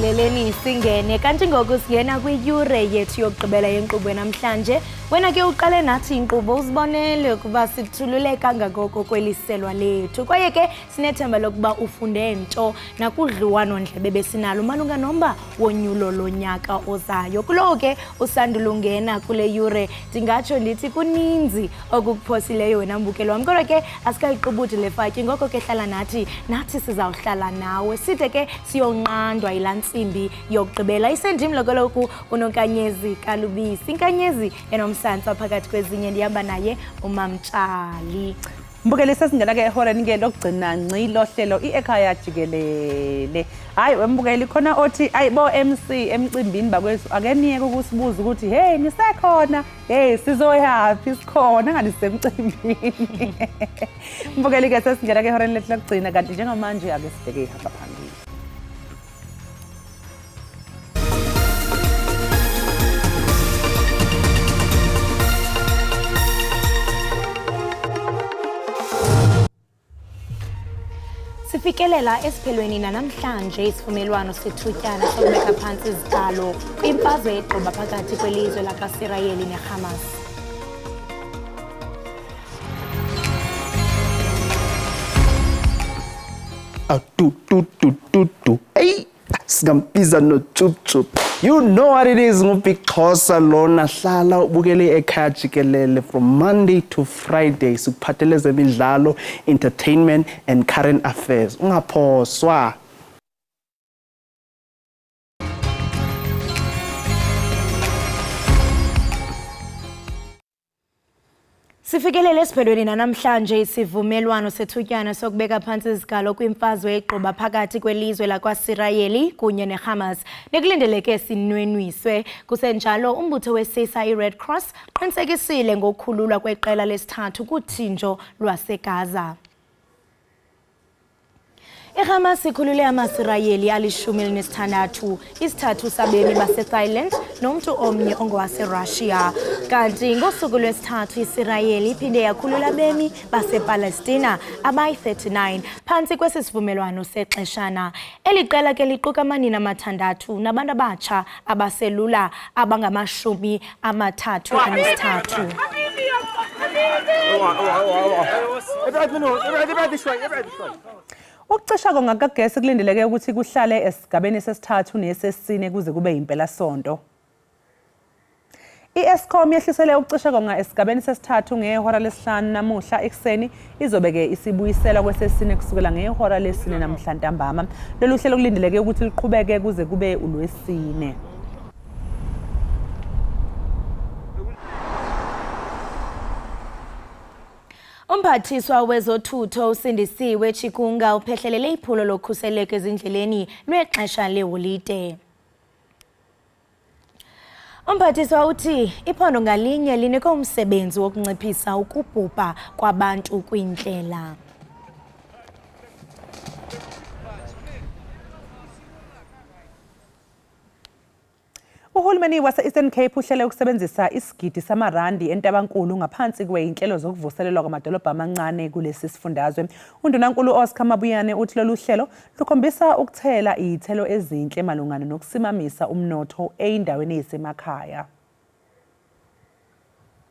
Khawuleleni singene kanti ngoku singena kwiyure yethu yokugqibela yenkqubo namhlanje. Wena ke uqale nathi inkqubo uzibonele ukuba sithululeka ngakoko kweliselwa lethu. Kwaye ke sinethemba lokuba ufunde nto nakudliwano-ndlebe besinalo malunga nomba wonyulo lonyaka ozayo. Kulo ke usandulungena kule yure ndingatsho ndithi kuninzi okukuphosileyo wena mbukeli wam. Kodwa ke asikayiqubudi le fatyi ngoko ke hlala nathi sizawuhlala nawe. Side ke siyonqandwa yilaa ntsimbi yokugqibela. Isendim lokoloku unonkanyezi kalubisi. Inkanyezi enomsantsa phakathi kwezinye ndihamba naye uMamtshali. Mbukeli sesingena ke ehoreni ke lokugcina ngci lohlelo Ekhaya Jikelele. Hayi wembukeli khona othi ayibo MC emcimbini bakwethu akeniyeke ukusibuza ukuthi hey nisekhona hey sizoyapi sikhona ngani semcimbini. Mbukeli ke sesingena ke ehoreni lethu lokugcina kanti njengamanje ake sibheke ihamba phambili. Sifikelela esiphelweni namhlanje isivumelwano sethutyana sokubeka phantsi izitalo kwimfazwe egquba phakathi kwelizwe lakwaSirayeli neHamas. Hey, singambiza no chup. You know what it is, ngubixhosa lona hlala ubukele Ekhaya Jikelele from Monday to Friday sikuphathele zemidlalo, entertainment and current affairs. Ungaphoswa. Sifikelele esiphelweni namhlanje isivumelwano sethutyana sokubeka phantsi izigalo kwimfazwe egquba phakathi kwelizwe lakwaSirayeli kunye neHamas. Nekulindeleke sinwenwiswe kusenjalo umbutho wesisa iRed Cross qinisekisile ngokukhululwa kweqela lesithathu kuthinjo lwaseGaza. iHamas ikhulule amaSirayeli ali-16, isithathu sabemi baseThailand nomntu omnye ongowaseRussia. Kanti ngosuku lwesithathu iSirayeli iphinde yakhulula abemi basePalestina abayi-39 phantsi kwesi sivumelwano sexeshana. Eli qela ke liquka amanina amathandathu nabantu abatsha abaselula abangama-33. Ukucisha kongakagesi kulindeleke ukuthi kuhlale esigabeni sesithathu nesesine kuze kube impela sonto. I-Eskom yehlisele ukucisha konga esigabeni sesithathu ngehora lesihlanu namuhla ekseni izobeke isibuyisela kwesesine kusukela ngehora lesine namhla ntambama. Lolu hlelo kulindeleke ukuthi liqhubeke kuze kube uLwesine. Umphathiswa wezothutho usindisiwe Chikunga uphehlelele iphulo lokhuseleko ezindleleni lwexesha leholide. Umphathiswa uthi iphondo ngalinye linike umsebenzi wokunciphisa ukubhubha kwabantu kwindlela. Uhulumeni wase-Eastern Cape uhlele ukusebenzisa isigidi samarandi entabankulu ngaphansi kweyinhlelo zokuvuselelwa kwamadolobha amancane kulesi sifundazwe. Undunankulu Oscar Mabuyane uthi lolu hlelo lukhombisa ukuthela izithelo ezinhle malungana nokusimamisa umnotho eyindaweni ezisemakhaya.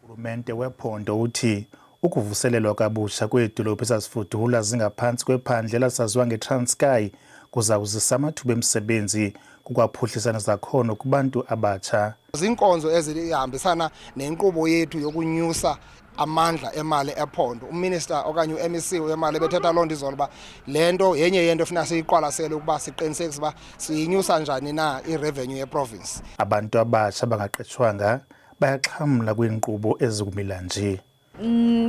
Uhulumeni wephondo uthi ukuvuselelwa kabusha kwedolobha ezasifudula zingaphansi kwephandle elasaziwa ngeTranskei kuzawuzisa amathuba emisebenzi kukwaphuhlisana zakhono kubantu abatsha. Zinkonzo ezihambisana nenkqubo yethu yokunyusa amandla emali ephondo. Uminister okanye uMEC wemali bethetha loo nto izolo uba le nto yenye yento funeka siyiqwalasele ukuba siqinisekise uba siyinyusa njani na irevenue yeprovince. Abantu abatsha bangaqeshwanga bayaxhamla kwinkqubo ezikumila nje.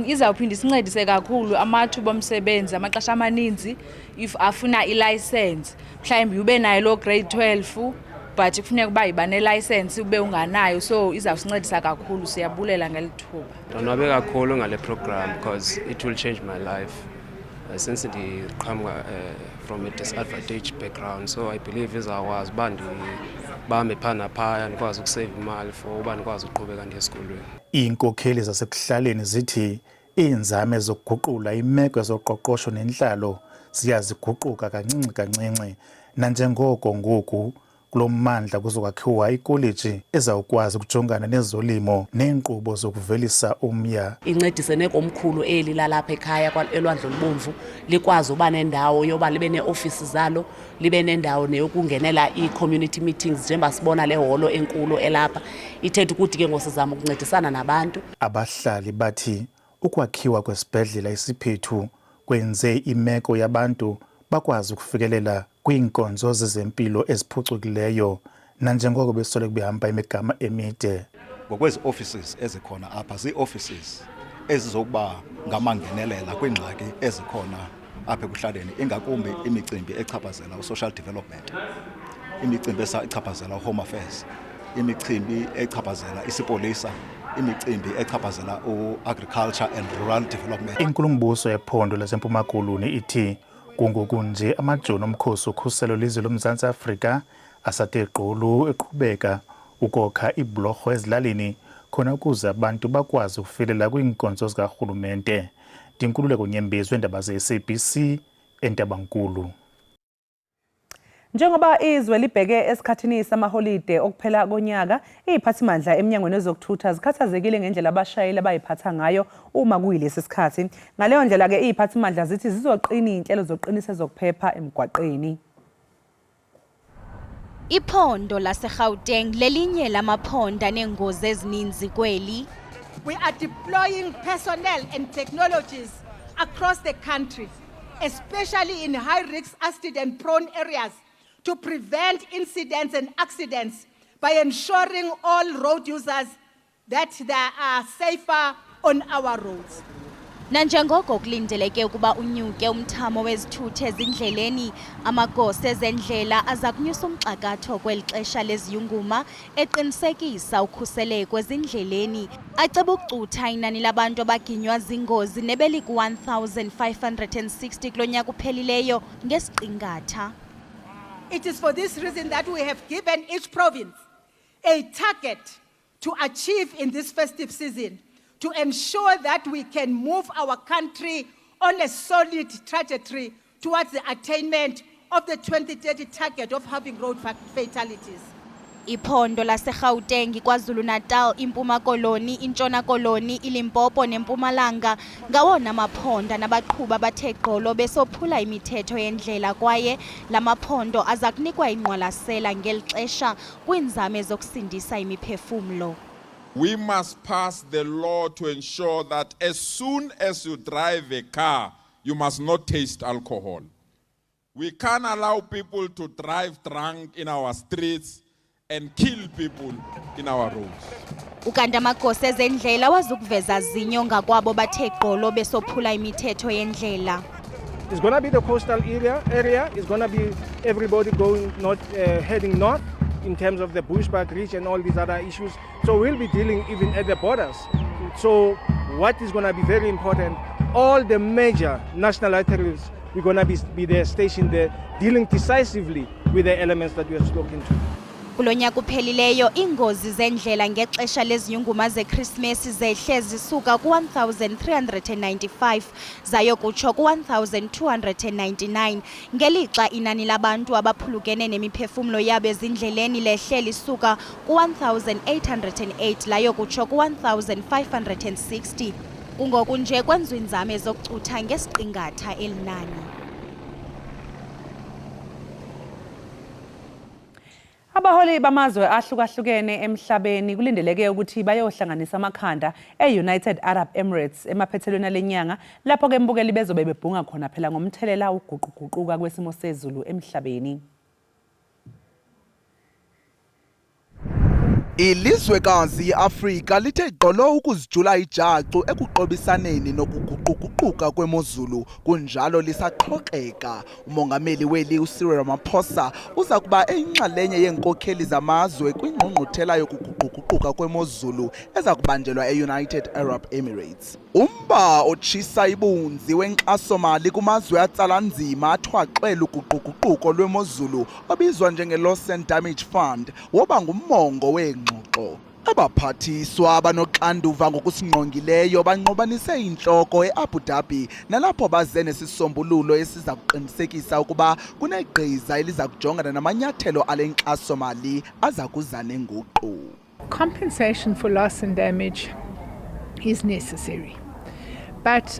Izawuphinda isincedise kakhulu amathuba omsebenzi amaxesha amaninzi if afuna ilicense mhlawumbi ube nayo lo grade 12 but kufuneka uba iba nelicense ube unganayo, so izawusincedisa kakhulu. Siyabulela ngelithuba. Ndonwabe kakhulu ngale program because it will change my life since ndiqhamuka from a disadvantaged background, so I believe izawakwazi uba ndibambe phana phaya ndikwazi ukusave imali for uba ndikwazi uqhubeka ndiye esikolweni. Iinkokheli zasekuhlaleni zithi iinzame zokuguqula imeko yezoqoqosho nenhlalo ziyaziguquka kancinci nanjengoko ngoku kulo mmandla kuzokwakhiwa ikoleji ezawukwazi ukujongana nezolimo neenkqubo zokuvelisa umya. Incedise nekomkhulu eli lalapha ekhaya elwandle olubomvu likwazi uba nendawo yoba libe neofisi zalo, libe nendawo neyokungenela ii-community meetings njengoba sibona le holo enkulu elapha. Ithetha ukuthi ke ngosizama ukuncedisana nabantu. Abahlali bathi ukwakhiwa kwesibhedlela isiphethu kwenze imeko yabantu bakwazi ukufikelela kwiinkonzo zezempilo eziphucukileyo nanjengoko besoloko behamba imigama emide. Ngokwezi offices ezikhona apha zii-offices ezizokuba ngamangenelela kwiingxaki ezikhona apha ekuhlaleni, ingakumbi imicimbi echaphazela u-social development, imicimbi echaphazela u-home affairs, imicimbi echaphazela isipolisa, imicimbi echaphazela u-agriculture and rural development. Inkulumbuso yephondo laseMpuma Koloni ithi kungoku nje amajoni omkhosi okhuselo lizwe loMzantsi Afrika asathe gqolo eqhubeka ukokha iibhlorho ezilalini khona ukuze abantu bakwazi ukufikelela kwiinkonzo zikarhulumente. Ndinkululeko Nyembezi weendaba ze-SABC eNtabankulu. Njengoba izwe libheke esikhathini samaholide okuphela konyaka, iziphathimandla eminyangweni ezokuthutha zikhathazekile ngendlela abashayeli abayiphatha ngayo uma kuyilesi sikhathi. Ngaleyo ndlela ke iziphathimandla zithi zizoqina inhlelo zokuqinisa ezokuphepha emgwaqeni. Iphondo laseGauteng lelinye lamaphondo anengozi ezininzi kweli. We are deploying personnel and technologies across the country, especially in high-risk accident-prone areas, to prevent incidents and accidents by ensuring all road users that they are safer on our roads. Nanjengoko kulindeleke ukuba unyuke umthamo wezithuthi ezindleleni, amagosa ezendlela aza kunyusa umxakatho kweli xesha leziyunguma eqinisekisa ukhuseleko ezindleleni. Aceba ukucutha inani labantu abaginywa zingozi nebeliku-1,560 kulo nyaka uphelileyo ngesiqingatha. It is for this reason that we have given each province a target to achieve in this festive season, to ensure that we can move our country on a solid trajectory towards the attainment of the 2030 target of having road fatalities. Iphondo laseGauteng, KwaZulu-Natal, iMpuma Koloni, iNtshona Koloni, iLimpopo neMpumalanga ngawona maphondo nabaqhuba bathe gqolo besophula imithetho yendlela kwaye lamaphondo aza kunikwa inqwalasela ngeli xesha kwiinzame zokusindisa imiphefumlo. We must pass the law to ensure that as soon as you drive a car, you must not taste alcohol. We can't allow people to drive drunk in our streets and kill people in our roads. Ukanti amagosa ezendlela wazukuveza zinyo ngakwabo bathe gqolo besophula imithetho yendlela. It's going to be the coastal area. It's going to be everybody going heading north in terms of the Bushbuck Reach and all these other issues. So we'll be dealing even at the borders. So what is going to be very important, all the major national arteries, we're going to be there stationed there, dealing decisively with the elements that we have spoken to. Kulo nyaka uphelileyo ingozi zendlela ngexesha leziyunguma zeChristmas zehle zisuka ku-1,395 zayokutsho ku-1,299 ngelixa inani labantu abaphulukene nemiphefumlo yabo ezindleleni lehle lisuka ku-1,808 layokutsho ku-1,560. Kungoku nje kwenziwa inzame zokucutha ngesiqingatha elinani. Abaholi bamazwe ahlukahlukene emhlabeni kulindeleke ukuthi bayohlanganisa amakhanda e-United Arab Emirates emaphethelweni alenyanga lapho ke mbukeli bezobe bebhunga khona phela ngomthelela uguquguquka kwesimo sezulu emhlabeni. Ilizwekazi iAfrika lithe gqolo ukuzijula ijacu ekuqobisaneni nokuguquguquka kwemozulu kunjalo lisaxhoxeka. Umongameli weli uCyril Ramaphosa uza kuba eyinxalenye yenkokheli zamazwe kwingqungquthela yokuguquguquka kwemozulu eza kubanjelwa e-United Arab Emirates. Umba otshisa ibunzi wenkxaso-mali kumazwe atsala nzima athwaxela uguquguquko lwemozulu obizwa njenge-Loss and Damage Fund woba ngumongo weengxoxo. Abaphathiswa banoxanduva ngokusingqongileyo banqobanise inhloko eAbu Dhabi nalapho baze nesisombululo esiza kuqinisekisa ukuba kunegqiza eliza kujongana namanyathelo ale nkxaso-mali aza kuza nenguqu. Compensation for loss and damage is necessary, but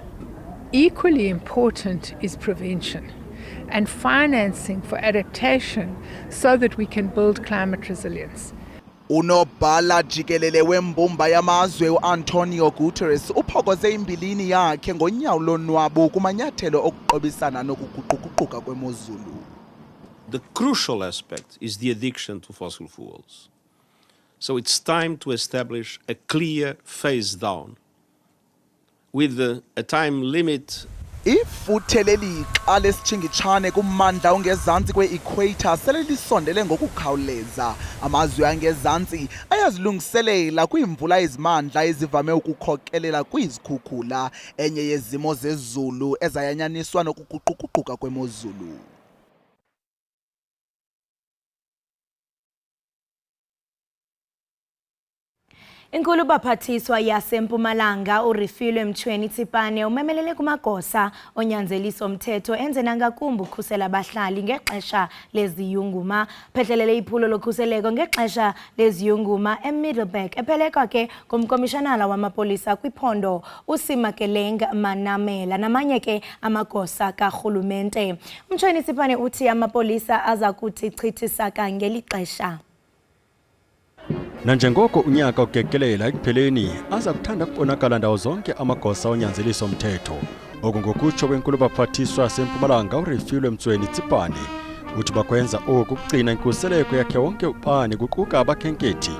equally important is prevention and financing for adaptation so that we can build climate resilience. Unobhala Jikelele wembumba yamazwe uAntonio Guterres uphokoze imbilini yakhe ngonyawo lonwabo kumanyathelo okuqobisana nokuguquguquka kwemozulu. The crucial aspect is the addiction to fossil fuels. So it's time to establish a clear phase down with a time limit. Ifuthe lelixa lesitshingitshane kummandla ongezantsi kwe-equator sele lisondele ngokukhawuleza. Amazwe angezantsi ayazilungiselela kwiimvula ezimandla ezivame ukukhokelela kwizikhukhula, enye yezimo zezulu ezayanyaniswa nokuguquguquka kwemozulu. Inkulu baphathiswa yaseMpumalanga uRifilwe Mchweni Tsipane umemelele kumagosa onyanzeliso mthetho enze nangakumbi ukhusela abahlali ngexesha leziyunguma. Phethelele iphulo lokhuseleko ngexesha leziyunguma eMiddleburg ephelekwa ke ngumkomishanala wamapolisa kwiphondo uSimakeleng Manamela namanye ke amagosa karhulumente. Mchweni Tsipane uthi amapolisa aza kuthi chithisa kangeli xesha. Nanjengoko unyaka ugekelela ekupheleni aza kuthanda kubonakala ndawo zonke amagosa onyanzeliso mthetho. Okungokutsho kwenkulu baphathiswa yaseMpumalanga uRifilwe Mchweni Tsipane uthi bakwenza oku kugcina inkuseleko yakhe wonke ubani kuquka abakhenkethi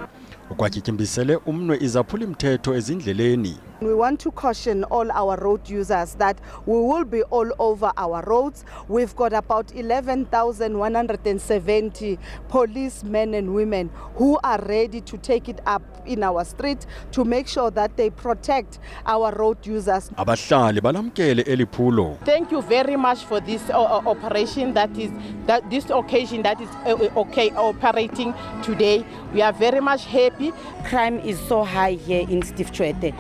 ukwatyityimbiselele umnwe izaphula mthetho ezindleleni. We want to caution all our road users that we will be all over our roads. We've got about 11,170 policemen and women who are ready to take it up in our street to make sure that they protect our road users. Abahlali balamkele eliphulo. Thank you very much for this operation this occasion that is operating today. We are very much happy. Crime is so high here in Steve Tshwete.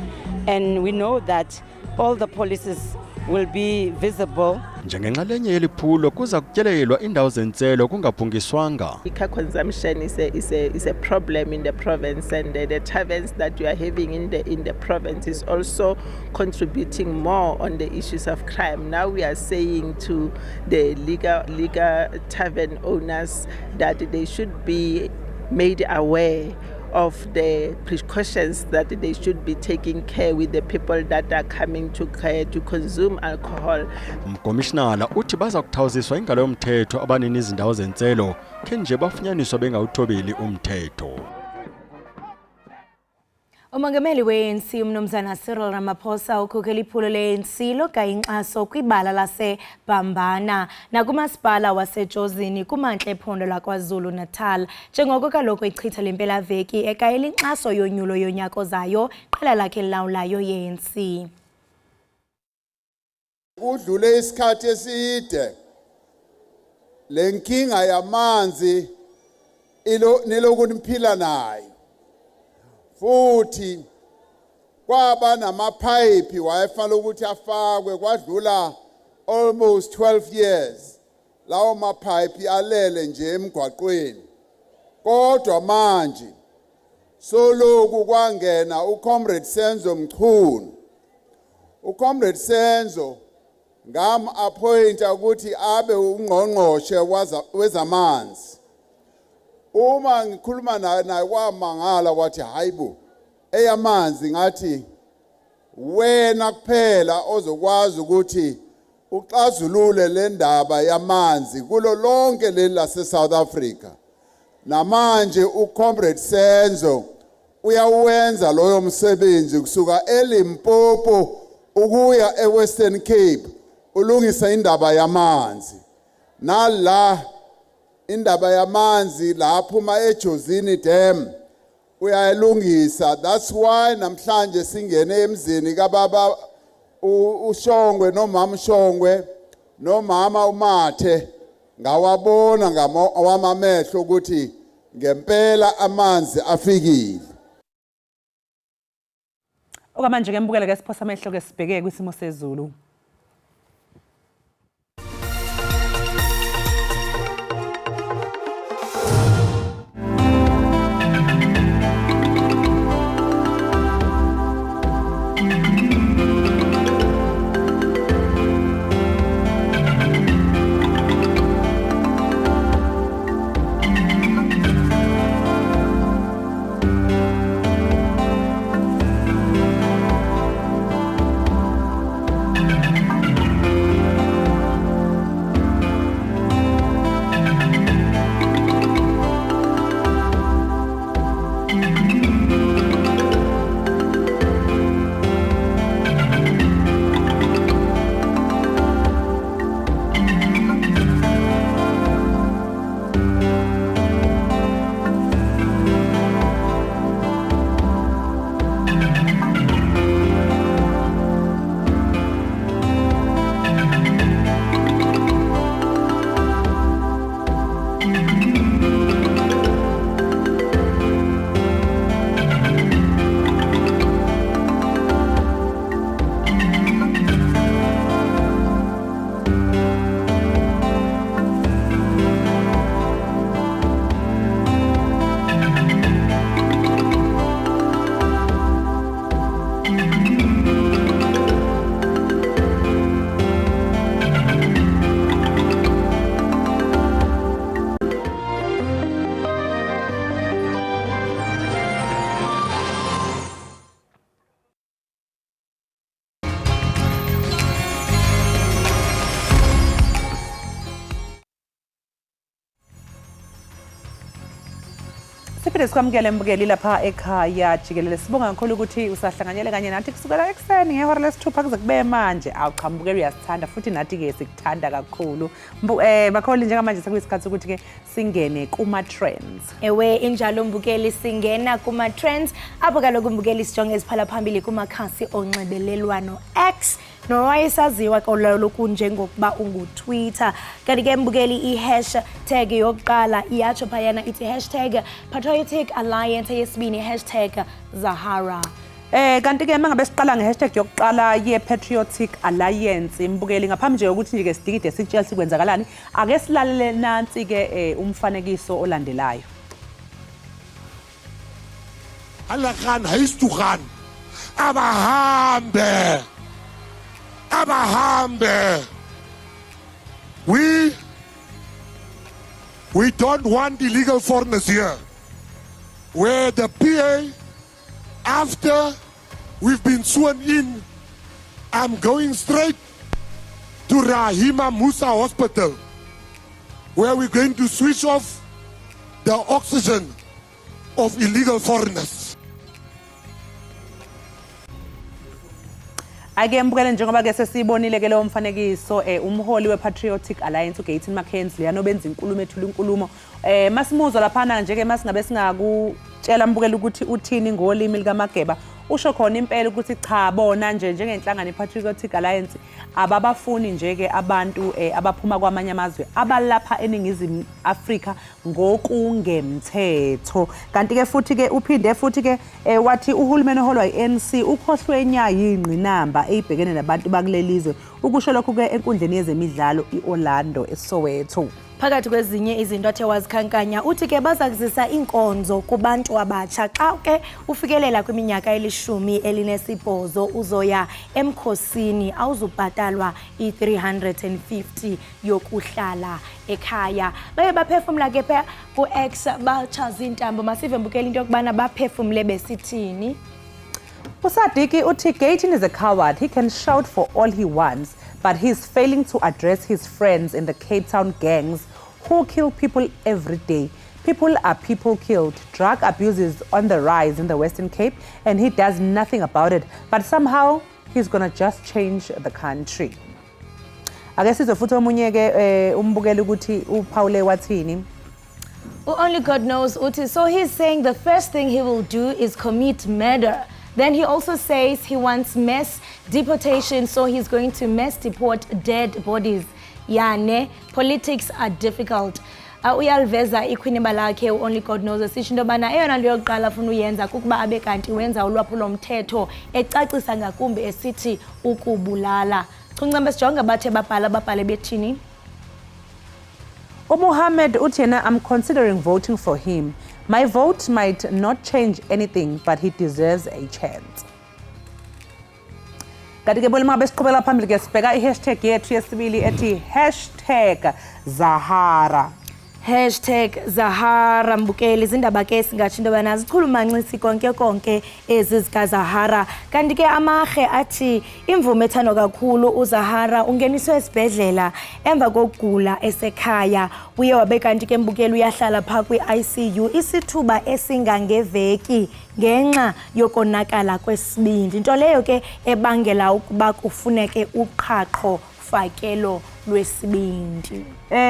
And we know that all the policies will be visible. Njengenxalenye yeliphulo kuza kutyelelwa indawo zentselo kungaphungiswanga. Liquor consumption is a problem in the province, and the taverns that we are having in the province is also contributing more on the issues of crime. Now we are saying to the legal tavern owners that they should be made aware of the precautions that they should be taking care with the people that are coming to consume alcohol. Umkomishinala uthi baza kuthawuziswa ingalo yomthetho abanini izindawo zentselo khe nje bafunyaniswa bengawuthobeli umthetho. Umongameli we-ANC uMnumzana Cyril Ramaphosa ukhokhela iphulo le-ANC loga inkxaso kwibala laseBambana nakumasipala wasejozini kumantla ephondo laKwaZulu Natal. Njengoko kaloku ichitha lempelaveki ekayela inkxaso yonyulo yonyaka ozayo qela lakhe elilawulayo ye-ANC. Udlule isikhathi eside lenkinga yamanzi niloku niphila nayo. Futhi kwaba namapipe wayefanele ukuthi afakwe kwadlula almost 12 years lawo mapipe alele nje emgwaqweni. Kodwa manje soloku kwangena uComrade Senzo Mchunu. uComrade Senzo ngam appointa ukuthi abe ungqongqoshe wezamanzi. Uma ngikhuluma naye wamangala wathi hayibo eyamanzi ngathi wena kuphela ozokwazi ukuthi uxazulule le ndaba yamanzi kulo lonke leli lase South Africa. Namanje uComrade Senzo uyawenza loyo msebenzi kusuka eLimpopo ukuya eWestern Cape ulungisa indaba yamanzi. Nala indaba yamanzi lapho ejozini dam uyayilungisa. That's why namhlanje singene emzini kababa uShongwe nomama uShongwe nomama uMathe ngawabona ngawamamehlo ukuthi ngempela amanzi afikile. Okwamanje ke mbukele ke siphosa amehlo ke sibheke kwisimo sezulu. Siphinde sikwamukele mbukeli lapha ekhaya Jikelele. Sibonga kakhulu ukuthi usahlanganyele kanye nathi kusukela ekseni ngehora lesithupha kuze kube manje. Cha mbukeli uyasithanda futhi nathi ke sikuthanda kakhulu. Bakholi njengamanje sekuyisikhathi ukuthi ke singene kuma trends. Ewe injalo mbukeli singena kuma trends. Apho kaloku mbukeli sijonge eziphala phambili kumakhasi onxibelelwano X. Nowayesaziwa kololo njengokuba ungu-Twitter. Kanti ke mbukeli i-hashtag yokuqala iyatsho phayana ithi #Patriotic Alliance yesibini #Zahara. Kanti ke mangabe siqala nge-hashtag yokuqala ye-Patriotic Alliance mbukeli ngaphambi nje ukuthi nje ke sidikide sitshela sikwenzakalani ake silalele nansi ke umfanekiso olandelayo. Alakan hayistukan abahambe we don't want illegal foreigners here. Where the PA, after we've been sworn in, I'm going straight to Rahima Musa Hospital, where we're going to switch off the oxygen of illegal foreigners. Ake mbukele njengoba ke sesibonile ke lo mfanekiso umholi we-Patriotic Alliance uGayton McKenzie yanobenza inkulumo ethula inkulumo masimuzwa laphana nje ke masingabe singakutshela mbukele ukuthi uthini ngolimi likaMageba usho khona impela ukuthi cha bona nje njengenhlangano i-Patriotic Alliance ababafuni nje ke abantu abaphuma kwamanye amazwe abalapha eningizimu Afrika ngokungemthetho. Kanti ke futhi ke uphinde futhi ke wathi uhulumeni oholwa i-ANC ukhohlwe nya yingqinamba eyibhekene nabantu bakulelizwe ukusho lokho ke enkundleni yezemidlalo iOrlando eSoweto. Phakathi kwezinye izinto athe wazikhankanya uthi ke bazakuzisa inkonzo kubantu abatsha xa ke ufikelela kwiminyaka eli-18 uzoya emkhosini awuzubhatalwa i-350 yokuhlala ekhaya. Baye baphefumula ke pha ku-X bachaza intambo masive mbukela into yokubana baphefumule besithini. Usadiki uthi Gayton is a coward. He can shout for all he wants, but he's failing to address his friends in the Cape Town gangs who kill people every day. People are people killed. Drug abuse is on the rise in the Western Cape and he does nothing about it. But somehow he's gonna just change the country. Ake sizofuthi omunye ke umbukela ukuthi uPaul wathini. Only God knows uthi so he's saying the first thing he will do is commit murder. Then he also says he wants mass deportation, so he's going to mass deport dead bodies. Yane, politics are difficult. uyaliveza ikhwineba lakhe Only God Knows esitsho into yobana eyona nto yokuqala afuna uyenza kukuba abe kanti wenza ulwaphulomthetho ecacisa ngakumbi esithi ukubulala. Chuncembe sijonge abathe babhale bethini. Mohammed uthi yena, I'm considering voting for him. My vote might not change anything, but he deserves a chance. Kanti ke bolima besiqhubela phambili ke sibheka i-hashtag yethu yesibili ethi #Zahara. #Zahara Mbukeli izindaba ke singatsho into yobana zichulumancisi konke ezi zikaZahara. Kanti ke amarhe athi imvume ethandwa kakhulu uZahara ungeniswe esibhedlela emva kokugula esekhaya. Uye wabe kanti ke Mbukeli uyahlala phaa kwi-ICU isithuba esingangeveki ngenxa yokonakala kwesibindi. Into leyo ke ebangela ukuba kufuneke uqhaqho fakelo lwesibindi.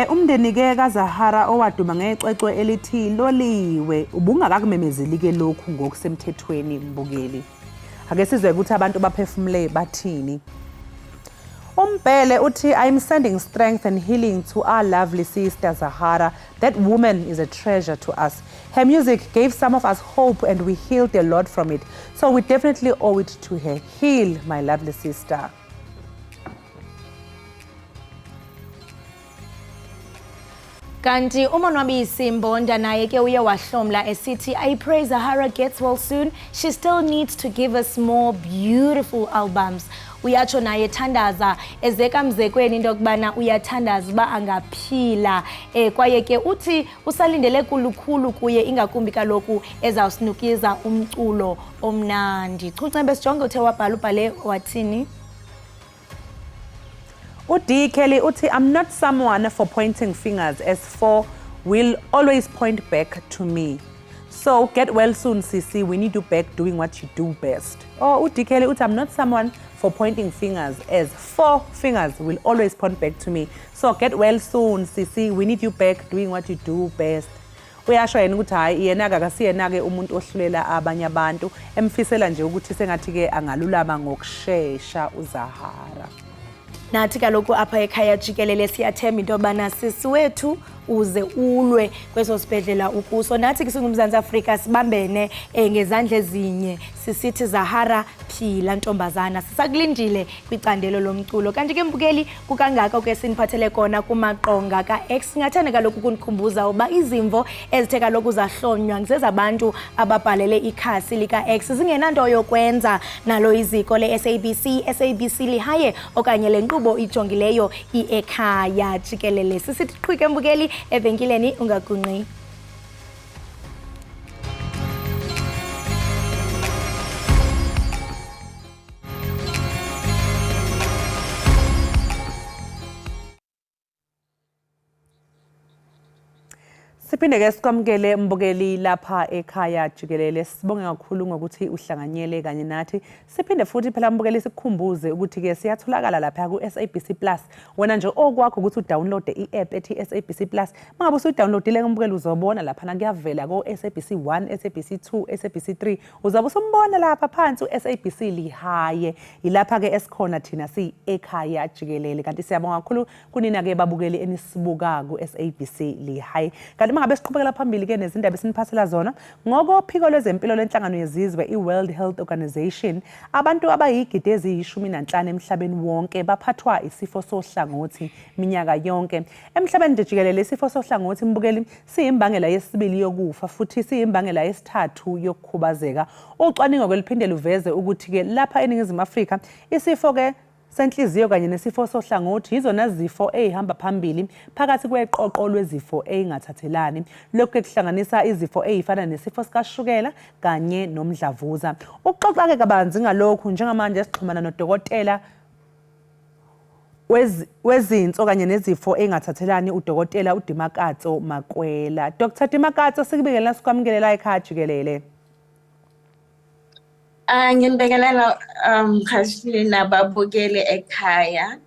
Umndeni ke kaZahara owaduma ngecwecwe elithi loliwe ubungakakumemezeli ke lokhu ngokusemthethweni Mbukeli. Ake sizwe ukuthi abantu baphefumule bathini. Umbhele uthi, I'm sending strength and healing to our lovely sister Zahara. That woman is a treasure to us. Her music gave some of us hope and we healed a lot from it. So we definitely owe it to her. Heal, my lovely sister. Kanti uMonwabisi Mbonda naye ke uye wahlomla esithi I pray Zahara gets well soon. She still needs to give us more beautiful albums. Uyatsho naye thandaza ezeka mzekweni into yokubana uyathandaza uba angaphila. Kwaye ke uthi usalindele kulukhulu kuye ingakumbi kaloku ezawusinukiza umculo omnandi. Chucembe sijonge uthe ubhale wathini. Jikelele uthi, I'm not someone for pointing fingers, as for will always point back to me. So get well soon, Sisi. We need you back doing what you do best. Jikelele uthi, I'm not someone for pointing fingers, as for fingers will always point back to me. So get well soon, Sisi. We need you back doing what you do best. Uyasho yena ukuthi hayi yena akasiyena ke umuntu ohlulela abanye abantu emfisela nje ukuthi sengathi ke angalulama ngokusheshsha uZahara. Nathi kaloku apha ekhaya Jikelele siyathemba into yobana sisi wethu uze ulwe kweso sibhedlela ukuso. Nathi ke singuMzantsi Afrika sibambene ngezandla ezinye sisithi Zahara phila ntombazana. Sisakulindile kwicandelo lomculo. Kanti ke Mbukeli kukangaka ke siniphathele kona kumaqonga kaX. Singathanda kaloku ukunikhumbuza uba izimvo ezithe kaloku zahlonywa ngezabantu ababhalele ikhasi likaX zingenanto yokwenza nalo iziko le-SABC lihaye okanye le nkqubo ijongileyo Ekhaya Jikelele. Sisithi qhwike Mbukeli evenkileni ungagunqi. Siphinde ke sikwamukele Mbukeli lapha ekhaya Jikelele. Sibonge kakhulu ngokuthi uhlanganyele kanye nathi. Siphinde futhi phela Mbukeli sikhumbuze ukuthi ke siyatholakala lapha ku SABC Plus. Wena nje okwakho ukuthi udownload i-app ethi SABC Plus. Mangabe usudownloadile Mbukeli uzobona lapha na kuyavela ko SABC 1, SABC 2, SABC 3. Uzabe usumbona lapha phansi uSABC lihaye. Ilapha ke esikhona thina si ekhaya Jikelele. Kanti siyabonga kakhulu kunina ke babukeli enisibuka ku SABC lihaye. Kanti mangabe siqhubekela phambili ke nezindaba esiniphathela zona ngokophiko lwezempilo lenhlangano yezizwe iWorld Health Organization, abantu abayigidi eziyishumi-15 emhlabeni wonke baphathwa isifo sohlangothi minyaka yonke. Emhlabeni Jikelele isifo sohlangothi Mbukeli siyimbangela yesibili yokufa futhi siyimbangela yesithathu yokukhubazeka. Ucwaningo kweliphinde luveze ukuthi ke lapha eNingizimu Afrika isifo ke senhliziyo kanye nesifo sohlangothi izona zifo ezihamba phambili phakathi kweqoqo lwezifo ezingathathelani. Lokhu kuhlanganisa izifo ezifana nesifo sikashukela kanye nomdlavuza. Ukuxoxa ke kabanzi ngalokhu njengamanje esixhumana nodokotela wezinso kanye nezifo ezingathathelani udokotela uDimakatso Makwela. Dr. Dimakatso sikubingelela sikwamukela ekhaya Jikelele. Nginibingelela khashini nababukeli ekhaya.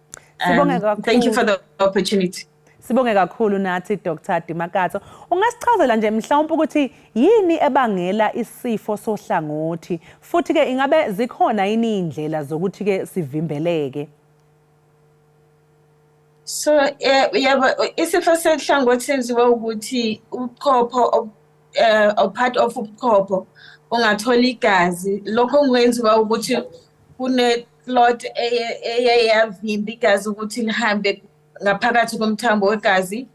Thank you for the opportunity. Sibonge kakhulu nathi Dr. Dimakatso. Ungasichazela nje mhlawumbe ukuthi yini ebangela isifo sohlangothi futhi ke ingabe zikhona yini indlela zokuthi ke sivimbeleke? So yabo isifo senhlangothi senziwa ukuthi ubuchopho part of ubuchopho ungathola igazi lokho kungenziwa ukuthi kune clot eyavimba igazi ukuthi lihambe ngaphakathi komthambo wegazi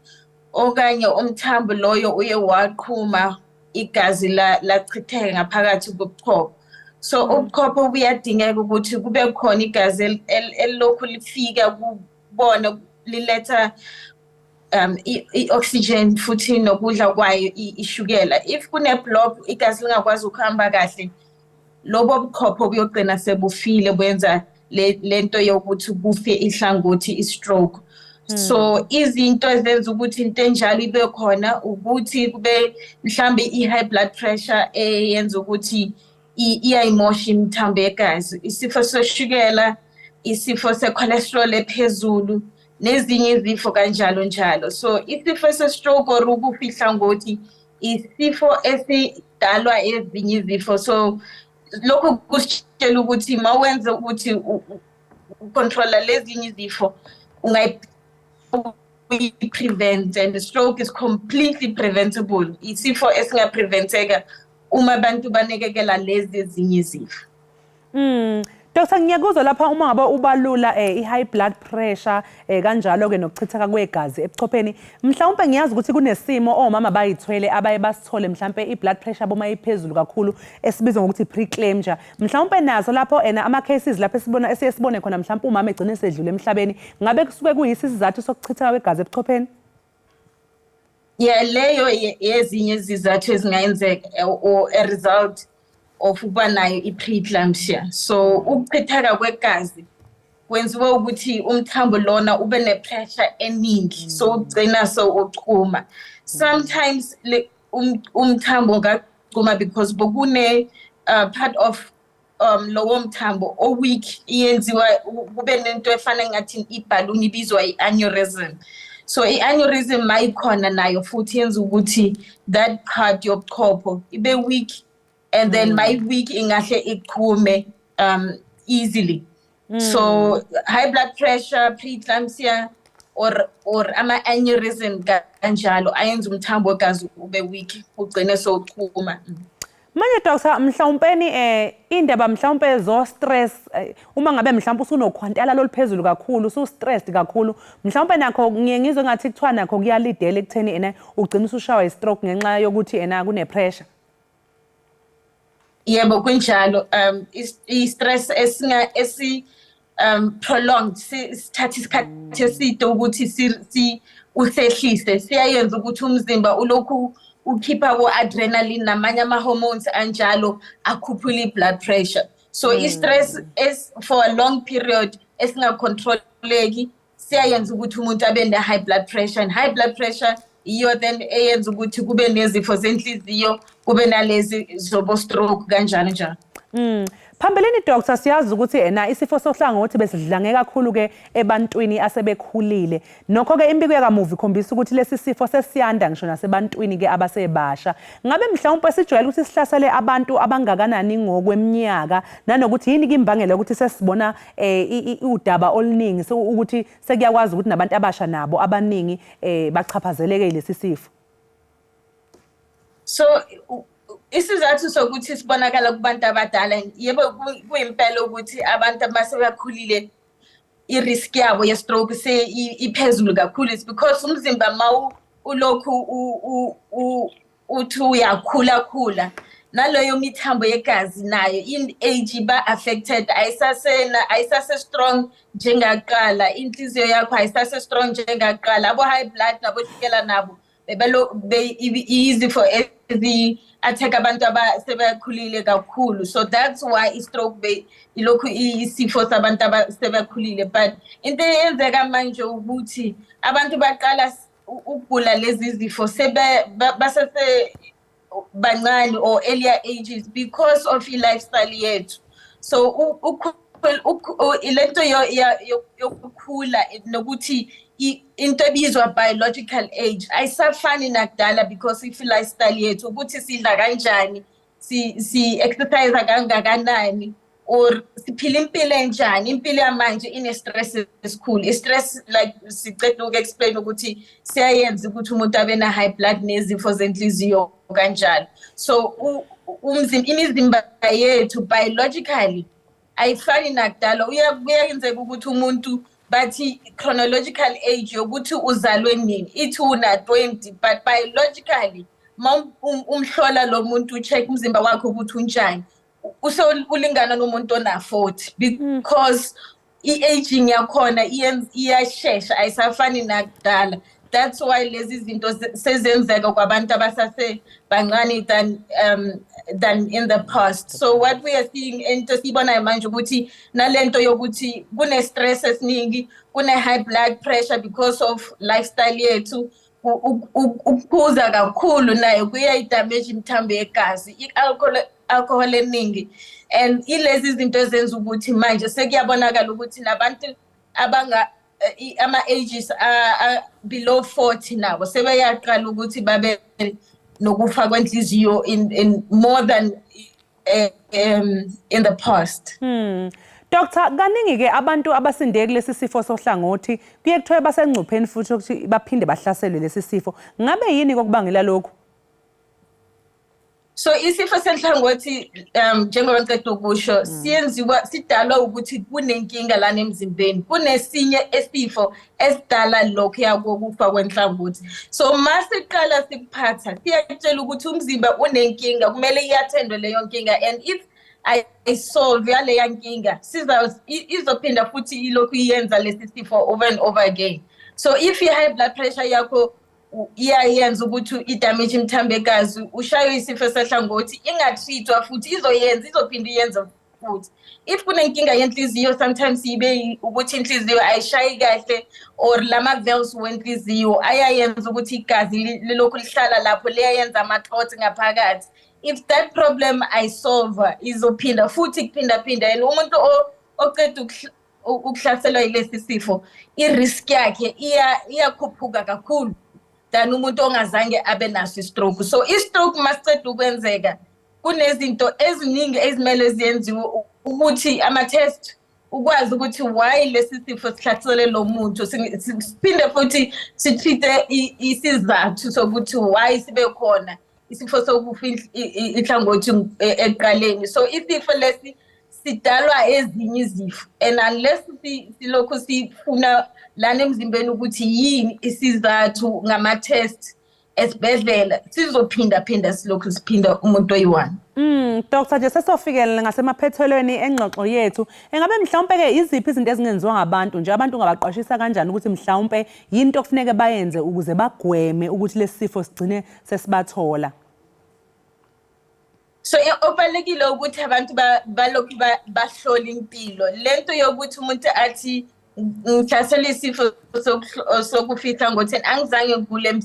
okanye umthambo loyo uye waqhuma igazi lachitheka ngaphakathi kobuchopho. So ubuchopho buyadingeka ukuthi kube khona igazi elokhu lifika kubona liletha i-oxygen futhi nokudla kwayo ishukela. If kune block igazi lingakwazi ukuhamba kahle lobo buchopho buyogcina sebufile benza lento yokuthi kufe ihlangothi i-stroke. So izinto ezenza ukuthi into enjalo ibe khona ukuthi kube mhlambe i-high blood pressure eyenza ukuthi iyayimosha imithambo yegazi, isifo seshukela, isifo se-cholesterol ephezulu nezinye izifo kanjalo njalo. So isifo se-stroke or ukufa ihlangothi isifo esidalwa ezinye izifo. So lokho kusitshela ukuthi mawenza ukuthi ucontrola lezinye izifo prevent, and the stroke is completely preventable. Isifo esingapreventeka uma abantu banekekela lezi ezinye izifo. Dr. Ngiyakuzwa lapha uma ngabe ubalula i-high blood pressure kanjalo ke nokuchitheka kwegazi ebuchopheni. Mhlawumbe ngiyazi ukuthi kunesimo omama bayithwele abaye basithole mhlawumbe i-blood pressure boma iphezulu kakhulu esibizwa ngokuthi pre-eclampsia. Mhlawumbe nazo lapho ama cases lapho sibone khona mhlawumbe umama egcine esedlule emhlabeni. Ngabe kusuke kuyisi isizathu sokuchitheka kwegazi ebuchopheni? Yeah, leyo yezinye izizathu ezingayenzeka or a result of ukuba nayo i-preeclampsia. So ukuchitheka kwegazi kwenziwa ukuthi umthambo lona ube ne-pressure eningi, so ugcina uqhuma. Sometimes umthambo ungaqhuma because bekune part of lowo mthambo o-weak iyenziwa kube nento efana ngathi ibhaluni ibizwa i-aneurysm. So i-aneurysm mayikhona nayo futhi yenza ukuthi that part yobuchopho ibe weak, and then my weak ingahle iqhume easily. So high blood pressure, preeclampsia or ama-aneurysm kanjalo ayenza umthambo wegazi ube weak ugcine sowuqhuma. Manje Dr. mhlawumpeni indaba mhlawumbe zo stress uma ngabe mhlawumbe usunokhwantela loluphezulu kakhulu stressed kakhulu mhlawumbe nakho ngiye ngizwe ngathi kuthiwa nakho kuyalidela ekutheni ugcina usushawa i-stroke ngenxa yokuthi kune pressure. Yebo kunjalo i-stress prolonged sithatha isikhathi eside ukuthi usehlise siyayenza ukuthi umzimba ulokhu ukhipha adrenaline namanye ama-hormones anjalo akhuphula i-blood pressure. So i-stress is for a long period esingacontroleki siyayenza ukuthi umuntu abe ne-high blood pressure, and high blood pressure iyo then eyenza ukuthi kube nezifo zenhliziyo, kube nalezi zobo-stroke kanjalo njalo. Phambilini Dr. siyazi ukuthi isifo sohlangothi besidlange kakhulu ke ebantwini asebekhulile. Nokho ke impiko yakamuva ikhombisa ukuthi lesi sifo sesiyanda ngisho nasebantwini ke abasebasha. Ngabe mhlawumbe sijwayele ukuthi sihlasele abantu abangakanani ngokweminyaka nanokuthi yini ke imbangela ukuthi sesibona udaba oluningi ukuthi sekuyakwazi ukuthi nabantu abasha nabo abaningi bachaphazeleke lesi sifo. So isizathu sokuthi sibonakala kubantu abadala yebo kuyimpela ukuthi abantu abasebakhulile i-risk yabo ye-stroke iphezulu kakhulu. It's because umzimba mawu ulokhu uthi uyakhula naloyo mithambo yegazi nayo in age ba affected, ayisase strong njengaqala, inhliziyo yakho ayisase strong njengaqala, abo high blood nabo shukela nabo izifo attack abantu abasebakhulile kakhulu. So that's why i-stroke ilokhu isifo sabantu abasebakhulile. But into eyenzeka manje ukuthi abantu baqala ukugula lezi zifo basase bancane or earlier ages because of i-lifestyle yethu. So lento yokukhula nokuthi into ebizwa biological age ayisafani nakudala because i-lifestyle yethu ukuthi sidla kanjani, si exercise kangakanani, or siphila impilo enjani, impilo yamanje ine-stress esikhulu. I-stress like siceda uku-explain ukuthi siyayenza ukuthi umuntu abe na-high blood nezifo zenhliziyo kanjalo. So imizimba yethu biologically ayifani nakudala. Kuyenzeka ukuthi umuntu bathi chronological age yokuthi uzalwe nini ithi una 20, but biologically umhlola lo muntu ucheck umzimba wakhe ukuthi unjani ulingana nomuntu ona 40 because i-aging yakhona iyashesha ayisafani nakudala. That's why lezi zinto sezenzeka kwabantu abasase bancane than in the past. So what we are seeing into sibona manje ukuthi nalento yokuthi kune stress esiningi, kune high blood pressure because of lifestyle yethu, ukuphuza kakhulu nayo kuyayidamage imithambo yegazi, alcohol eningi, and ilezi zinto ezenza ukuthi manje sekuyabonakala ukuthi nabantu ama-ages below 40 nabo sebeyaqala ukuthi babe nokufa kwenhliziyo in more than in the past. Dr. Kaningi-ke abantu abasinde kulesi sifo sohlangothi kuye kuthiwe basengcupheni futhi ukuthi baphinde bahlaselwe lesi sifo. Ngabe yini kokubangela lokhu? So isifo senhlangothi njengoba ngiceda ukusho sidalwa ukuthi kunenkinga lana emzimbeni, kunesinye esifo esidala lokho yakokufa kwenhlangothi. So masiqala sikuphatha siyatshela ukuthi umzimba unenkinga, kumele iyathendwe leyo nkinga, and if ayisolve yaleya nkinga izophinda futhi ilokhu iyenza lesi sifo over and over again. So if i-high blood pressure yakho iyayenza ukuthi idamage imithambo yegazi, ushaywe isifo sehlangothi, ingatreatwa futhi izophinda iyenza futhi. If kunenkinga yenhliziyo, sometimes ibe ukuthi inhliziyo ayishayi kahle or lama valves wenhliziyo ayayenza ukuthi igazi lilokhu lihlala lapho, liyayenza ama-clots ngaphakathi. If that problem ayisolve izophinda futhi kuphinda, and umuntu oceda ukuhlaselwa yilesi sifo i-risk yakhe iyakhuphuka kakhulu than umuntu ongazange abe naso i-stroke. So i-stroke masiceda ukwenzeka kunezinto eziningi ezimele ziyenziwe ukuthi ama-test ukwazi ukuthi why lesi sifo sihlasele lo muntu, siphinde futhi sitreat isizathu sokuthi why sibe khona isifo sokufa ihlangothi eqaleni. So isifo lesi sidalwa ezinye izifo, and unless silokhu sifuna lana emzimbeni ukuthi yini isizathu ngama-test esibhedlela, sizophinda silokhu siphinda umuntu oyi-one. Dr. nje sesofikelela ngasemaphethelweni engxoxo yethu, engabe mhlawumpe-ke iziphi izinto ezingenziwa ngabantu nje abantu ngabaqwashisa kanjani ukuthi mhlawumpe yinto okufuneke bayenze ukuze bagweme ukuthi lesi sifo sigcine sesibathola? So obalekile ukuthi abantu balokhu bahlola impilo, lento yokuthi umuntu athi ngihlasela isifo sokufihla ngotheni angizange ngigule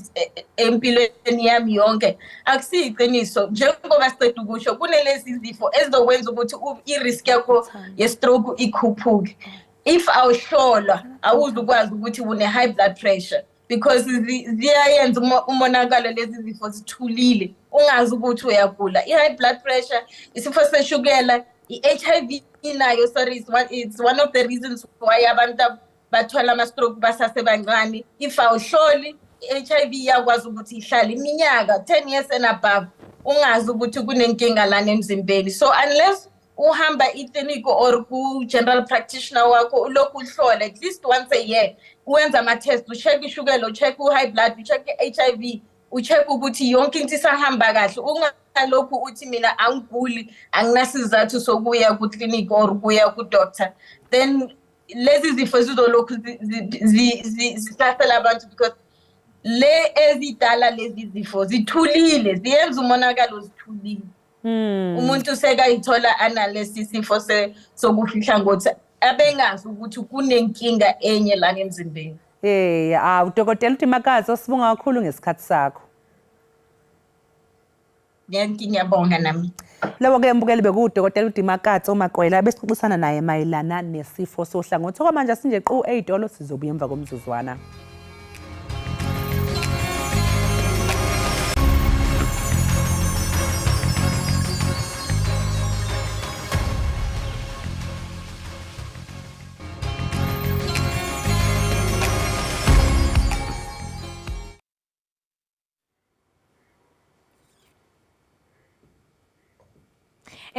empilweni yami yonke, akusiyiqiniso. Njengoba siceda ukusho kunelezi izifo ezizokwenza ukuthi i-risk yakho ye-stroke ikhuphuke. If awuhlolwa awuzukwazi ukuthi une-high blood pressure because ziyayenza umonakalo lezi zifo zithulile ungazi ukuthi uyagula. I-high blood pressure, isifo seshukela, i-HIV nayo, sorry, it's one of the reasons why abantu bathola ama-stroke basasebancane. If awuhloli i-HIV iyakwazi ukuthi ihlale iminyaka 10 years and above ungazi ukuthi kunenkinga lana emzimbeni. So unless uhamba i-clinic or ku-general practitioner wakho ulokhu uhlola at least once a year, uwenza ama-test, ucheck ishukela, ucheck u-high blood, ucheck i-HIV, ucheck ukuthi yonke into isahamba kahle, ungalokhu uthi mina angiguli anginasizathu sokuya ku-clinic or kuya ku-doctor, then lezi zifo zizolokhu zihlasela abantu because le ezidala lezi zifo zithulile, ziyenza umonakalo zithulile. Umuntu sekayithola analesi sifo sokufihla ngothi abengazi ukuthi kunenkinga enye lana emzimbeni. Udokotela uDimakazi, sibonga kakhulu ngesikhathi sakho. Ngiyabonga nami. Labo-ke mbukeli bekuwudokotela uDimakazi Omaqwela besixoxisana naye mayelana nesifo sohlangothi. Okwamanje sinje qu ey'tolo, sizobuya emva komzuzwana.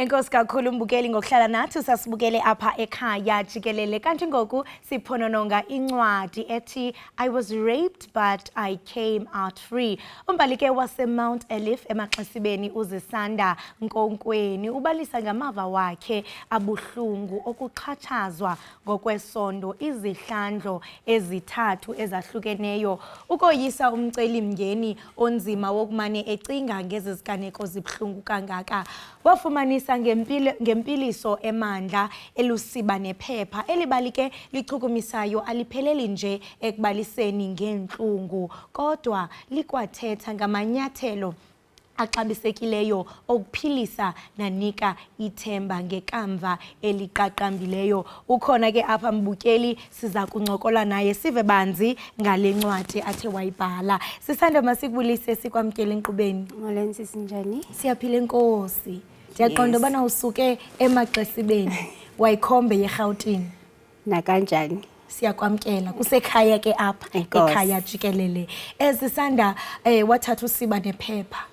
Enkosi kakhulu mbukeli ngokuhlala nathi sasibukele apha ekhaya jikelele kanti ngoku siphonononga incwadi ethi I was raped but I came out free. Umbali ke wase Mount Elif emaXesibeni uZisanda Nkonkweni ubalisa ngamava wakhe abuhlungu okuxhatshazwa ngokwesondo izihlandlo ezithathu ezahlukeneyo ukoyisa umceli mngeni onzima wokumane ecinga ngeziziganeko zibhlungu kangaka. Wafumanisa ngempiliso emandla elusiba nephepha elibalike lichukumisayo alipheleli nje ekubaliseni ngentlungu kodwa likwathetha ngamanyathelo axabisekileyo okuphilisa nanika ithemba ngekamva eliqaqambileyo. Ukhona ke apha mbukeli siza kuncokola naye sive banzi ngale ncwadi athe wayibhala. Sisanda masikubulise sikwamkele enkqubeni. Molweni sinjani? Siyaphila enkosi. Ndiyaqonda ubana usuke emaXesibeni wayikhombe yeRhawutini. Nakanjani? Siyakwamkela kusekhaya ke apha ekhaya jikelele. Sisanda wathatha usiba nephepha.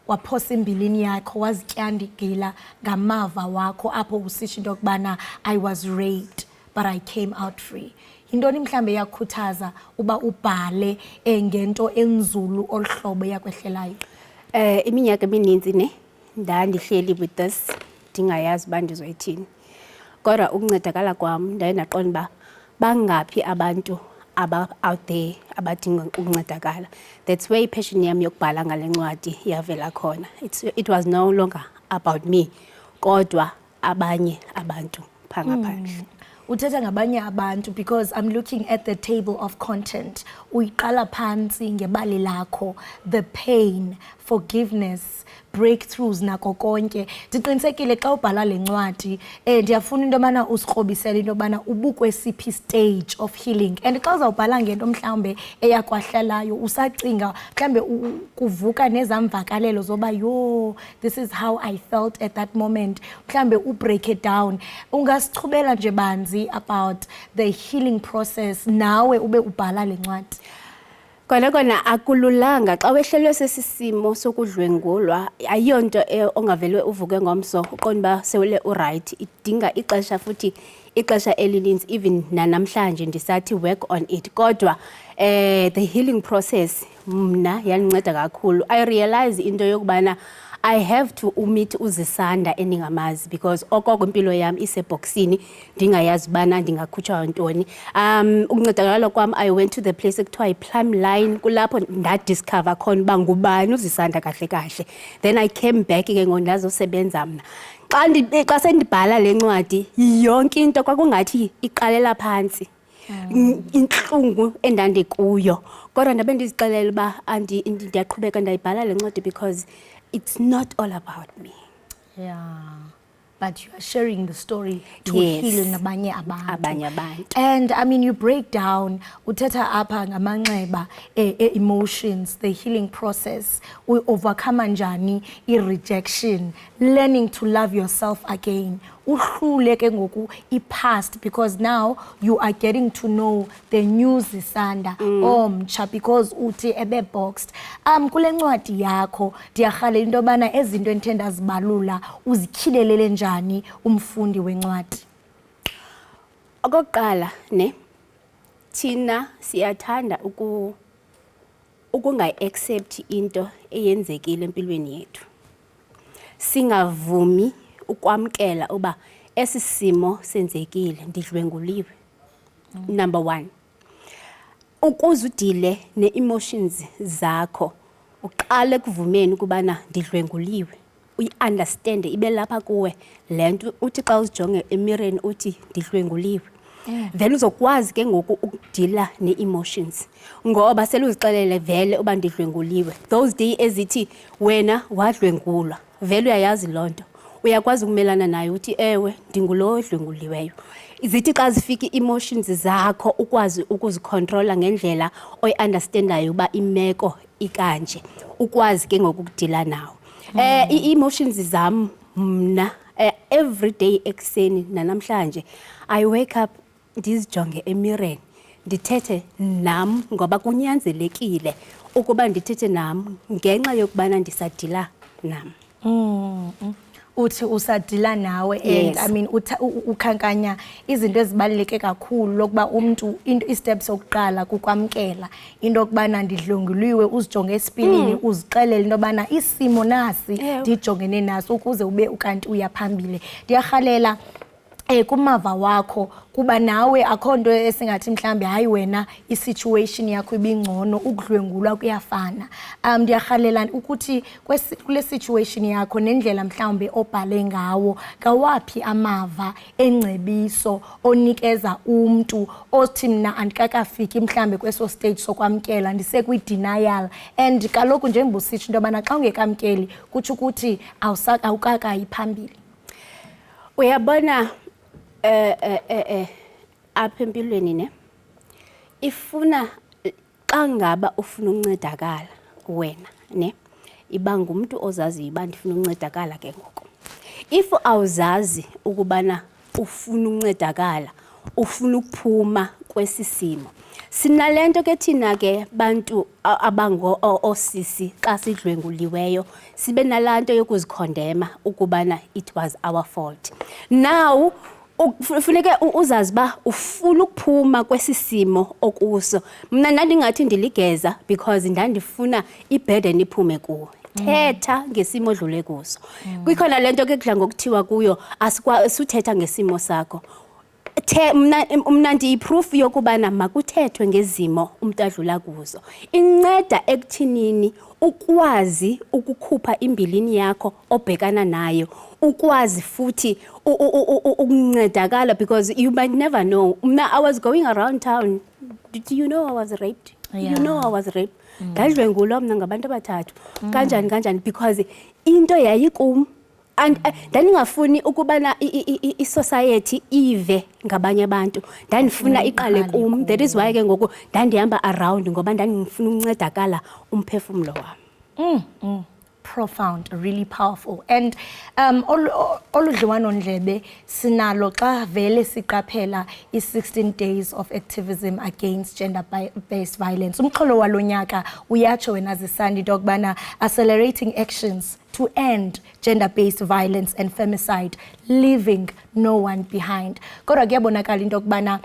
Waphosa imbilini yakho wazityandikila ngamava wakho apho usisho into yokubana I was raped but I came out free. Yintoni mhlambe yakukhuthaza uba ubhale ngento enzulu olhlobo yakwehlelayo? Iminyaka emininzi ne ndandihleli with this ndingayazi uba ndizoyithini. Kodwa ukuncedakala kwam ndaye ndaqonda uba bangaphi abantu out there abadinga ukuncedakala. That's where passion yami yokubhala ngale ncwadi yavela khona. It was no longer about me kodwa abanye abantu phangaphandle. Uthetha ngabanye abantu because I'm looking at the table of content. Uyiqala phansi ngebali lakho, the pain, forgiveness, breakthroughs nako konke. Ndiqinisekile xa ubhala le ncwadi ndiyafuna into yobana usikrobisele into yobana ubukwesiphi stage of healing and xa uzawubhala ngento mhlawumbe eyakwahlalayo usacinga mhlawumbe kuvuka nezamvakalelo zoba yo this is how I felt at that moment mhlawumbe ubreak it down. Ungasichubela nje banzi about the healing process nawe ube ubhala le ncwadi? Kona akululanga xa wehlelwe sesisimo sokudlwengulwa ayonto ongavele uvuke ngomso uqonda sewele uright idinga ixesha futhi ixesha elininzi even namhlanje ndisathi work on it kodwa the healing process mna yaninceda kakhulu. I realize into yokubana I have to meet uZisanda endingamazi because okoko impilo yami iseboxini ndingayazi bana ndingakhutshwa ntoni. Ukuncedakala kwam I went to the place ekuthiwa iPlum Line kulapho ndadiscover khona uba ngubani uZisanda kahle kahle. Then I came back ke ngondazosebenza mna. Xa sendibhala le ncwadi yonke into kwakungathi iqalela phansi. Inhlungu endandikuyo kodwa ndabe ndizixelela uba ndiyaqhubeka ndayibhala le ncwadi because it's not all about me. Yeah. But you are sharing the story to Yes. heal nabanye abantu. Abanye abantu. And I mean you break down uthetha apha ngamanxeba emotions, the healing process, we overcome njani rejection, learning to love yourself again. Uhlule ke ngoku past because now you are getting to know the new Zisanda omtsha because uthi ebe boxed. Kule ncwadi yakho ndiyarhalela into yobana ezinto endithe ndazibalula uzityhilelele njani umfundi wencwadi? Okokuqala ne thina siyathanda ukungayi-accept into eyenzekile empilweni yethu. Singavumi ukwamkela uba esi simo senzekile ndidlwenguliwe. Number 1. Ukuze udile ne-emotions zakho uqale kuvumeni ukubana ndidlwenguliwe. Uyi-understand ibe lapha kuwe le nto uthi xa uzijonge emireni uthi ndidlwenguliwe. Then uzokwazi ke ngoku ukudila ne-emotions ngoba seluzixelele vele uba ndidlwenguliwe. Those days ezithi wena wadlwengulwa vele uyayazi loo nto. Uyakwazi ukumelana nayo uthi ewe ndingulo odlwenguliweyo. Izithi xa zifika i-emotions zakho ukwazi ukuzicontrola ngendlela oyi-understandayo uba imeko ikanje ukwazi ke ngokudila nawo. I-emotions zam mna every day ekseni nanamhlanje I wake up ndizijonge emireni ndithethe nam ngoba kunyanzelekile ukuba ndithethe nam ngenxa yokubana ndisadila nam. uthi usadila nawe Yes. and I mean ukhankanya izinto ezibaluleke kakhulu lokuba umuntu i-step sokuqala kukwamkela into okubana ndidlwengulwiwe uzijonge esipilini uzixelele into yobana isimo nasi ndijongene naso ukuze ube ukanti uyaphambili. Ndiyarhalela kumava wakho kuba nawe akho nto esingathi mhlambe hayi wena i-situation yakho ibingcono ukudlwengulwa kuyafana. Ndiyarhalela ukuthi kule situation yakho nendlela mhlambe obhale ngawo ngawaphi amava engcebiso onikeza umuntu othi mna andikakafiki mhlambe kweso stage sokwamkela ndisekwi-denial and kaloku njengoba usitsho into yobana xa ungekamkeli kutsho ukuthi awukakayi phambili. Uyabona apha empilweni ne ifuna xa ngaba ufuna uncedakala wena ne iba ngumuntu ozazi iba ndifuna uncedakala ke ngoko. If awuzazi ukubana ufuna uncedakala ufuna ukuphuma kwesisimo sinalento ke thina ke bantu abango osisi xa sidlwenguliweyo sibe nalanto yokuzikhondema ukubana it was our fault. Now ufuneke uzazi ba ufuna ukuphuma kwesisimo okuso. Mna ndandingathi ndiligeza because ndandifuna iburden iphume kuwe. Thetha ngesimo odlule kuso. Kukhona lento ke kudla ngokuthiwa kuyo asuthetha ngesimo sakho. Mna ndiyiproof yokubana makuthethwe ngezimo umuntu adlula kuzo. Inceda ekuthinini ukwazi ukukhupha imbilini yakho obhekana nayo. Ukwazi futhi ukuncedakala because you might never know. I was going around town. Did you know I was raped? Yeah. You know I was raped. Ndadlwengulwa mna ngabantu abathathu. Kanjani because into yayikum and ndandingafuni ukubana i-society ive ngabanye abantu. Ndandifuna iqale kum. That is why ke ngoku ndandihamba around ngoba ndandifuna uncedakala umphefumlo wami. Profound, really powerful. And oludliwano ndlebe sinalo xa vele siqaphela i-16 days of activism against gender-based violence. Umxholo walonyaka uyatsho wena zisandi into yokubana accelerating actions to end gender-based violence and femicide, leaving no one behind. Kodwa kuyabonakala into yokubana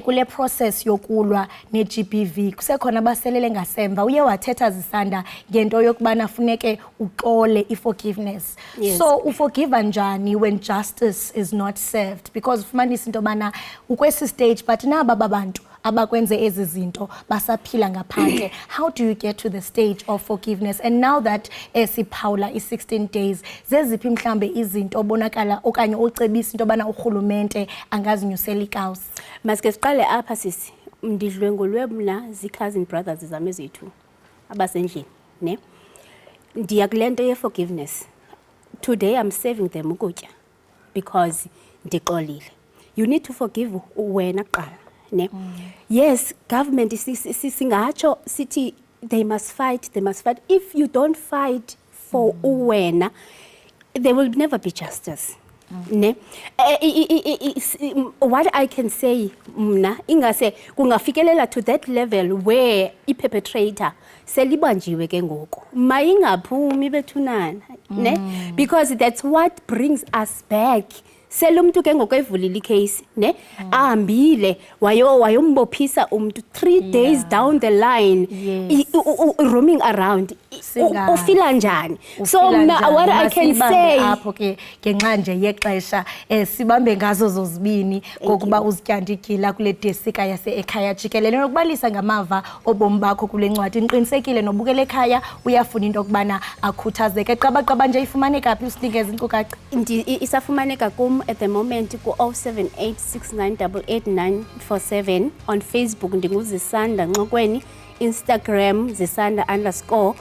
kule process yokulwa ne-GBV kusekhona abaselele ngasemva. Uye wathetha zisanda ngento yokubana funeke uxole i-forgiveness. Yes. So uforgiva njani when justice is not served? Because ufumanisa into yobana ukwesi stage but naba babantu abakwenze ezi zinto basaphila ngaphandle. How do you get to the stage of forgiveness? And now that siphawula i-16 days zeziphi mhlambe izinto obonakala okanye ocebisa into yobana urhulumente angazinyusela ikawusi? Masike siqale apha sisi ndidlwengulwe mna zi-cousin brothers zami ezethu abasendlini ne ndiya kulento ye-forgiveness. Today I'm serving them ukutya because ndixolile. You need to forgive wena kuqala ne. Yes, government singatsho sithi they must fight. If you don't fight for uwena, there will never be justice. Ne what I can say mna ingase kungafikelela to that level where i-perpetrator selibanjiwe ke ngoku mayingaphumi bethunana ne because that's what brings us back. Selumntu ke ngoku evulile icase ne ahambile wayombophisa umuntu 3 days down the line roaming around ufila njani. So mna what I can say apho ke ngenxa nje yexesha sibambe ngazo zozibini ngokuba uzityandikila kule desika yase Ekhaya Jikelele nokubalisa ngamava obomi bakho kule ncwadi. Niqinisekile nobukele Ekhaya uyafuna into okubana akhuthazeke qaba nje ifumaneka phi usinikeza inkcukacha? Isafumaneka kum at the moment ku 0786988947 on Facebook ndinguzisanda Nxokweni, Instagram zisanda_Nxokweni.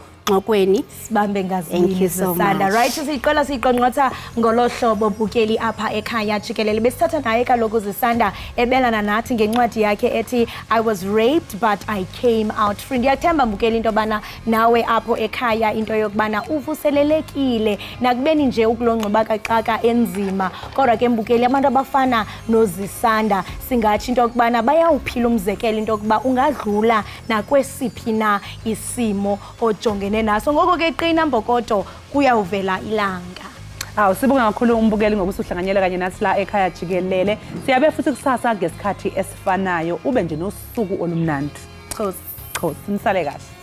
Sibambe ngazini zisanda. Right, siqala siqonqotha ngolohlobo bukeli apha Ekhaya Jikelele. Besithatha naye kaloku zisanda ebelana nathi ngencwadi yakhe ethi I was raped but I came out free. Ndiyathemba bukeli into bana nawe apho ekhaya into yokubana uvuselelekile nakubeni nje ukulongxubakaxaka enzima. Kodwa ke mbukeli abantu abafana nozisanda singathi into yokubana bayawuphila umzekelo into yokuba ungadlula nakwesiphi na isimo ojongene naso. Ngoko ke qina mbokodo kuyawuvela ilanga. Awu sibonga kakhulu umbukeli ngokusuhlanganyela kanye nathi la ekhaya jikelele. Siyabe futhi kusasa ngesikhathi esifanayo ube nje nosuku olumnandi. Khosi nisale kahle.